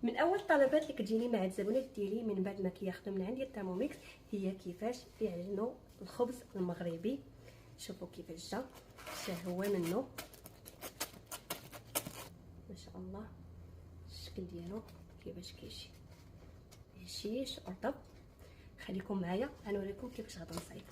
من اول الطلبات اللي كتجيني مع الزبونات ديالي من بعد ما كياخذوا من عندي الترموميكس هي كيفاش يعجنوا الخبز المغربي. شوفوا كيفاش جا هو منه ما شاء الله. الشكل ديالو كيفاش كيجي هشيش رطب. خليكم معايا غنوريكم كيفاش غادي نصايبو.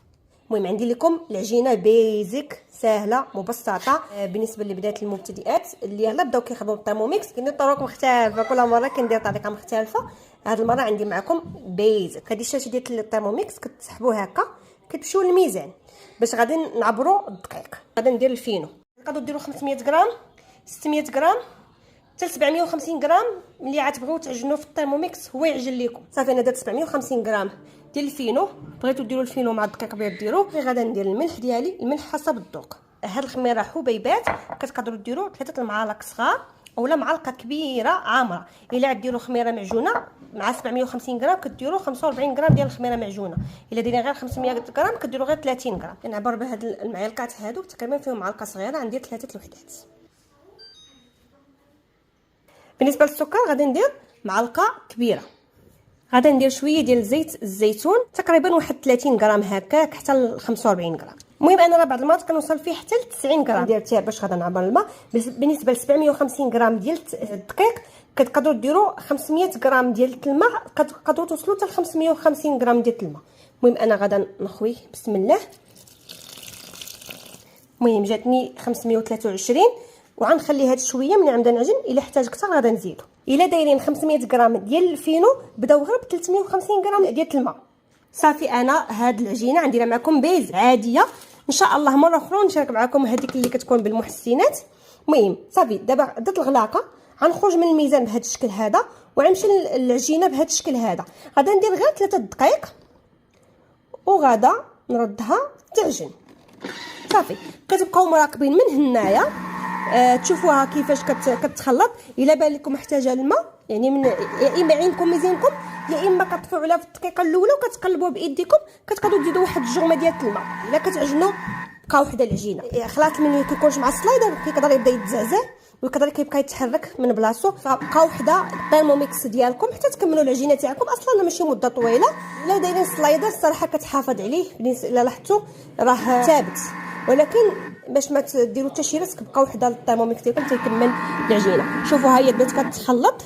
المهم عندي لكم العجينه بيزك سهله مبسطه بالنسبه لبدايه المبتدئات اللي يلا بداو كيخدموا بالترموميكس. كندير طرق مختلفه، كل مره كندير طريقه مختلفه. هاد المره عندي معكم بيزك. هذه الشاشه ديال الترموميكس كتسحبوا هكا كتمشيو للميزان باش غادي نعبروا الدقيق. غادي ندير الفينو، تقدروا ديروا 500 غرام 600 غرام حتى 750 غرام. ملي عتبغيو تعجنوا في الترموميكس هو يعجن لكم. صافي انا درت 750 غرام ديال الفينو. بغيتو ديروا الفينو مع الدقيق بيض ديروه. غادا ندير الملح ديالي، الملح حسب الذوق. هاد الخميره حبيبات كتقدروا ديروا 3 المعالق صغار اولا معلقه كبيره عامره. الا ديروا خميره معجونه مع 750 غرام كديروا 45 غرام ديال الخميره معجونه. الا دايرين غير 500 غرام كديروا غير 30 غرام. كنعبر بهاد المعلقات هادو تقريبا فيهم معلقه صغيره. غندير 3 الوحدات. بالنسبه للسكر غادي ندير معلقه كبيره. غادي ندير شويه ديال زيت الزيتون تقريبا واحد 30 غرام هكاك حتى ل 45 غرام. المهم انا راه بعض المرات كنوصل فيه حتى ل 90 غرام. ندير حتى باش غادي نعبر الماء. بالنسبه ل 750 غرام ديال الدقيق كتقدروا ديروا 500 غرام ديال الماء. كتقدروا توصلوا حتى ل 550 غرام ديال الماء. المهم انا غادا نخويه بسم الله. المهم جاتني 523 وغنخلي هاد شويه من عمدا نعجن. الا احتاج اكثر غادا نزيدو. الا دايرين 500 غرام ديال الفينو بداو غير ب 350 غرام ديال الماء. صافي انا هاد العجينه غنديرها معكم بيز عاديه. ان شاء الله مره اخرى نشارك معكم هذيك اللي كتكون بالمحسنات. المهم صافي دابا درت الغلاقه. غنخرج من الميزان بهذا الشكل هذا وغنمشي للعجينه بهذا الشكل هذا. غادا ندير غير 3 دقائق وغادا نردها تعجن. صافي كتبقاو مراقبين من هنايا تشوفوها كيفاش كتخلط. الا بان لكم محتاجه الماء يعني من يا اما عينكم ميزانكم يا اما كطفيو عليها في الدقيقه الاولى وكتقلبوها بايديكم. كتقدروا تزيدوا واحد الجرمه ديال الماء. الا كتعجنوا بقى وحده العجينه. خلاط ملي كيكونش مع السلايدر كيقدر يبدا يتزعزع ويقدر كيبقى يتحرك من بلاصتو. فبقى وحده الترموميكس ديالكم حتى تكملوا العجينه تاعكم. اصلا ماشي مده طويله. الا دايرين سلايدر الصراحه كتحافظ عليه. الا لاحظتوا راه ثابت، ولكن باش ما تديروا حتى شي ريسك بقى وحده الترموميكس ديالكم تيكمل العجينه. شوفوا ها هي بدات كتخلط.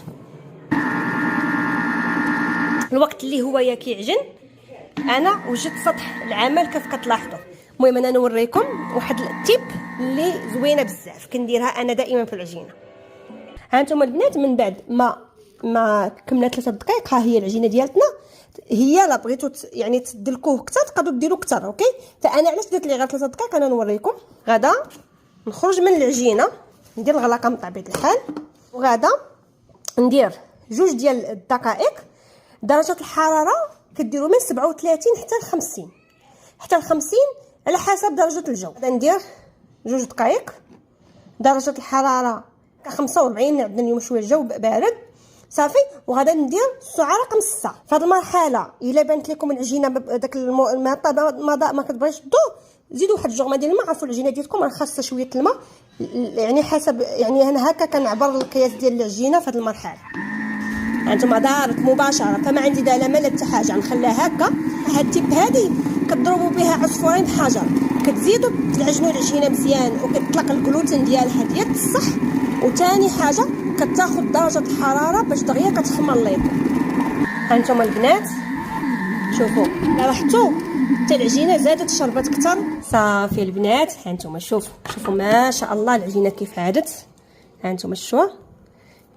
الوقت اللي هو يا كيعجن انا وجدت سطح العمل كيف كتلاحظوا. المهم انا نوريكم واحد التيب اللي زوينه بزاف كنديرها انا دائما في العجينه. ها انتم البنات من بعد ما كملت 3 دقائق ها هي العجينه ديالتنا. هي لا بغيتو يعني تدلكوه اكثر تقدروا ديروا اكثر. اوكي فانا علاش درت لي غير 3 دقائق انا نوريكم. غادا نخرج من العجينه ندير الغلاقه من طبيعه الحال وغادا ندير 2 ديال الدقائق. درجه الحراره كديروا من 37 حتى ل 50 على حسب درجه الجو. غادا ندير 2 دقائق. درجه الحراره 45. عندنا اليوم شويه الجو بارد. صافي وغادا ندير السرعه رقم 6. في هذه المرحله الا بانت لكم العجينه داك الماء ما كتبغيش تدوب زيدوا واحد الجرمه ديال الماء. عرفوا العجينه ديالكم راه خاصها شويه الماء يعني حسب. يعني انا هكا كنعبر القياس ديال العجينه في هذه المرحله. انتم دارت مباشره فما عندي لا لا حتى حاجه. نخليها هكا. هاد التيب هذه كتضربوا بها عصفورين بحجر. كتزيدوا تعجنوا العجينه مزيان وكتطلق الجلوتين ديالها ديال الصح. وثاني حاجه كتاخذ درجه الحراره باش دغيا كتخمر لكم. هانتوما البنات شوفوا لاحظتوا حتى العجينه زادت شربت اكثر. صافي البنات هانتوما شوفوا ما شاء الله العجينه كيف عادت. هانتوما شوفوا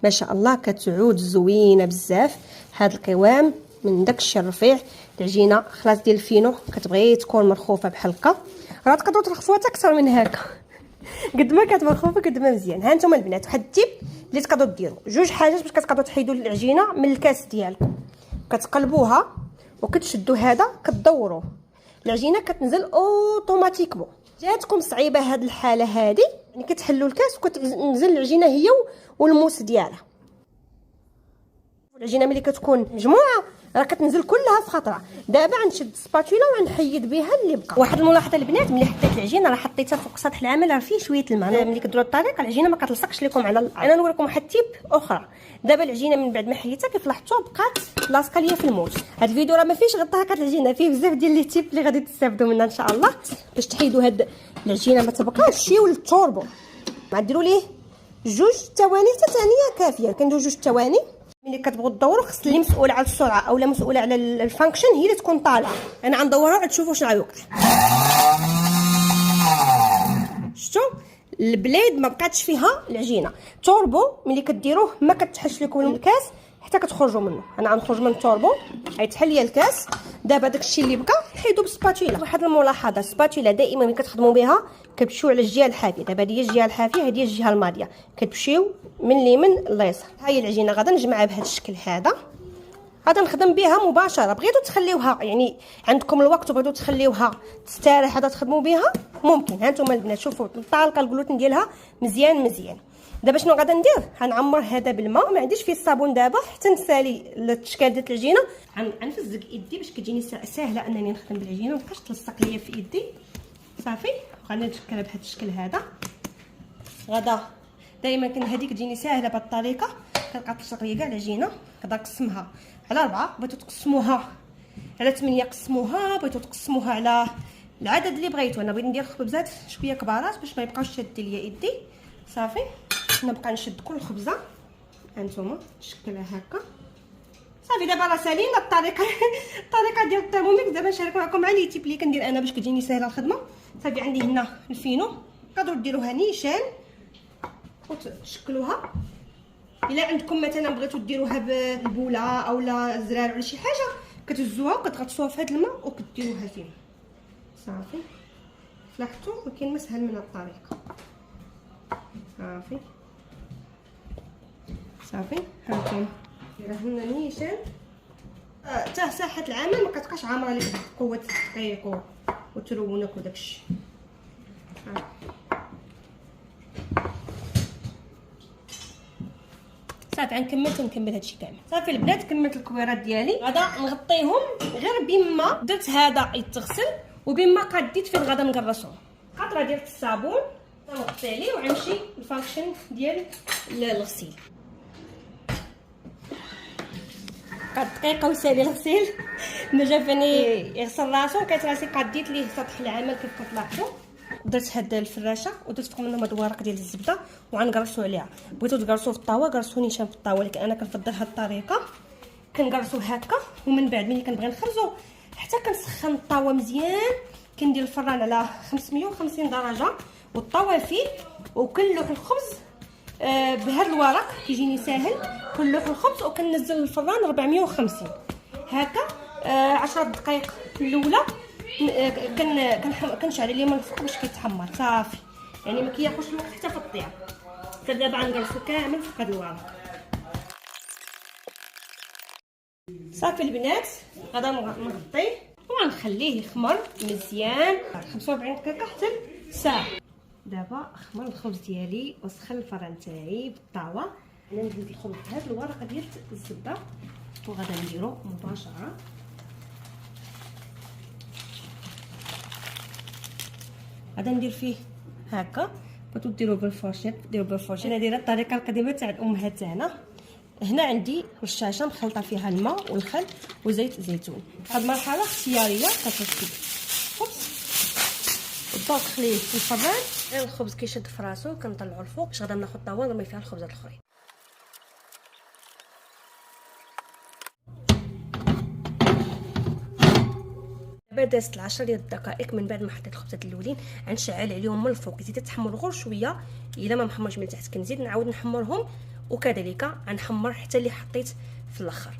ما شاء الله كتعود زوينه بزاف. هذا القوام من داكشي الرفيع. العجينه خلاص ديال الفينو كتبغي تكون مرخوفه بحال هكا. راه تقدروا ترخفوها حتى اكثر من هكا. قد ما كانت مرخوفه قد ما مزيان. ها انتم البنات واحد التيب اللي تقدروا ديروا 2 حاجات باش كتقدروا تحيدوا العجينه من الكاس ديالكم. كتقلبوها وكتشدوا هذا كتدوروه العجينه كتنزل اوتوماتيكمون. جاتكم صعيبه هاد الحاله هذه يعني كتحلوا الكاس وكتنزل العجينه هي والموس ديالها. العجينه ملي كتكون مجموعه راه كتنزل كلها في خطره. دابا غنشد السباتولا وغنحيد بها اللي بقى. واحد الملاحظه البنات، ملي حطيت العجينه راه حطيتها فوق سطح العمل راه فيه شويه الماء. ملي كديروا الطريقه العجينه ما كتلصقش لكم على الارض. انا نوريكم واحد تيب اخرى. دابا العجينه من بعد ما حيدتها كيف لاحظتوا بقات لاصقه ليا في الموت. هاد الفيديو راه ما فيهش غير طريقه العجينه، فيه بزاف ديال لي تيب اللي غادي تستافدوا منها ان شاء الله باش تحيدوا هاد العجينه ما تبقاش. مشيو للتوربو، ما ديروا ليه 2 ثواني حتى ثانيه كافيه. كنديروا 2 ثواني. ملي كتبغوا تدوروا خص اللي مسؤوله على السرعه اولا مسؤوله على الفانكشن هي اللي تكون طالعه. انا غندورها عاد تشوفوا شنو غيوقع. شفتوا البليد ما بقاتش فيها العجينه. توربو ملي كديروه ما كتحش لكم الكاس حتى كتخرجوا منه. انا غنخرج من التوربو غيتحل ليا الكاس. دابا داكشي اللي بقى نحيدو بالسباتولا. واحد الملاحظه، السباتولا دائما ملي كتخدموا بها كتمشيو على الجهه الحافيه. دابا هذه هي الجهه الحافيه، هذه هي الجهه الماضيه، كتمشيو من اليمين لليسار. ها هي العجينه غادا نجمعها بهذا الشكل هذا. غادا نخدم بها مباشره. بغيتو تخليوها يعني عندكم الوقت وبغيتو تخليوها تستريح غادا تخدموا بها ممكن. ها نتوما البنات شوفوا الطالقه الجلوتين ديالها مزيان مزيان. دابا شنو غادا ندير؟ غنعمر هذا بالماء. ما عنديش فيه الصابون دابا حتى نسالي التشكال ديال العجينه. غنفزق يدي باش كتجيني ساهله انني نخدم بالعجينه ومتبقاش تلصق ليا في يدي. صافي غادي نشكلها بهذا الشكل هذا. غادا دائما هذيك تجيني ساهله بهذه الطريقه. كتبقى تلصق ليا كاع العجينه. غادا نقسمها على 4. بغيتو تقسموها على 8 قسموها، بغيتو تقسموها على العدد اللي بغيتو. انا بغيت ندير خبزات شويه كبارات باش ما يبقاوش شادين ليا يدي. صافي نبقى نشد كل خبزه. هانتوما نشكلها هكا. صافي دابا راه سالينا الطريقه ديال الترموميكس. دابا نشارك معكم على التيب اللي كندير انا باش كتجيني ساهله الخدمه. صافي عندي هنا الفينو، تقدروا ديروها نيشان وتشكلوها. الا عندكم مثلا بغيتو ديروها بالبوله اولا الزرار ولا شي حاجه كتهزوها وكتغطسوها في هذا الماء وكديروها فيه. صافي لاحظتوا ما كاين ما سهل من الطريقه. صافي هانتوما ديروها نيشان حتى ساحه العمل ما كتبقاش عامره لك بقوه الدقيق وترونك وداكشي. صافي غنكمل هادشي كامل. صافي البنات كملت الكويرات ديالي. غادا نغطيهم غير بما درت هذا يتغسل وبما قديت فين غادا نقرصهم. قطره ديال الصابون غنغطي عليه وغنمشي الفانكشن ديال الغسيل. قد دقيقه وسالي الغسيل نجا فاني يغسل راسو. كانت راسي قديت ليه سطح العمل كيف كتلاحظوا. درت هاد الفراشه ودرت فوق منهم هاد الورق ديال الزبده وغنقرصوا عليها. بغيتو تقرصوا في الطاوه قرصوا نيشان في الطاوه، لكن انا كنفضل هاد الطريقه. كنقرصوا هكا ومن بعد ملي كنبغي نخرجوا حتى كنسخن الطاوه مزيان. كندير الفران على 550 درجه والطاوه فيه وكنلوح الخبز بهذا الورق كيجيني ساهل. كنلوح الخبز وكننزل الفران 450 هكا 10 دقائق الاولى. كنشعل عليه من الفوق باش كيتحمر. صافي يعني ما كياخذش الوقت حتى في الطياب. دابا غنجلسو كامل في هذا الورق. صافي البنات غادا نغطيه وغنخليه يخمر مزيان 45 دقيقه حتى ساعه. دابا خمر الخبز ديالي وسخن الفران تاعي بالطاوه. انا ندير الخبز بهذا الورقه ديال الزبده وغادا نديرو مباشره. غادا ندير فيه هكا. بغيتو ديروه بالفورشيط ديروا بالفورشيط. انا دايره الطريقه القديمه تاع الامهات تاعنا. هنا عندي رشاشه مخلطه فيها الماء والخل وزيت زيتون. هاد المرحله اختياريه كتكتب خبز والضوء تخليه في الفران. الخبز كيشد في راسو كنطلعو الفوق باش غادا ناخذ طاوه نرمي فيها الخبزات الاخرين. دابا دازت 10 ديال الدقائق من بعد ما حطيت الخبزات الاولين. غنشعل عليهم من الفوق. زيد تحمر غير شويه. الا ما محمرش من تحت كنزيد نعاود نحمرهم وكذلك غنحمر حتى اللي حطيت في الاخر.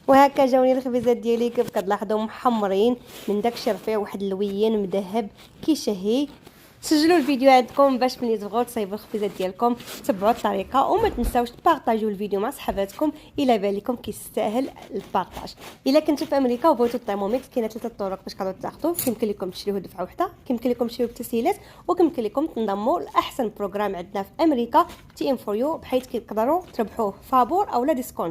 وهكا جاوني الخبيزات ديالي كيف كتلاحظوا محمرين من داكشي رفيع واحد اللوين مذهب كيشهي. سجلوا الفيديو عندكم باش ملي تبغوا تصايبوا الخبيزات ديالكم تبعوا الطريقه وما تنساوش تبارطاجيو الفيديو مع صحاباتكم الا بالكم كيستاهل البارطاج. الا كنتو في امريكا وبغيتوا الترموميكس كاينه 3 طرق باش تقدروا تاخذوه. يمكن لكم تشريوه دفعه واحده، يمكن لكم تشريوه بتسهيلات، ويمكن لكم تنضموا لاحسن بروغرام عندنا في امريكا TM4U بحيث تقدروا تربحوه فابور او لا ديسكونت.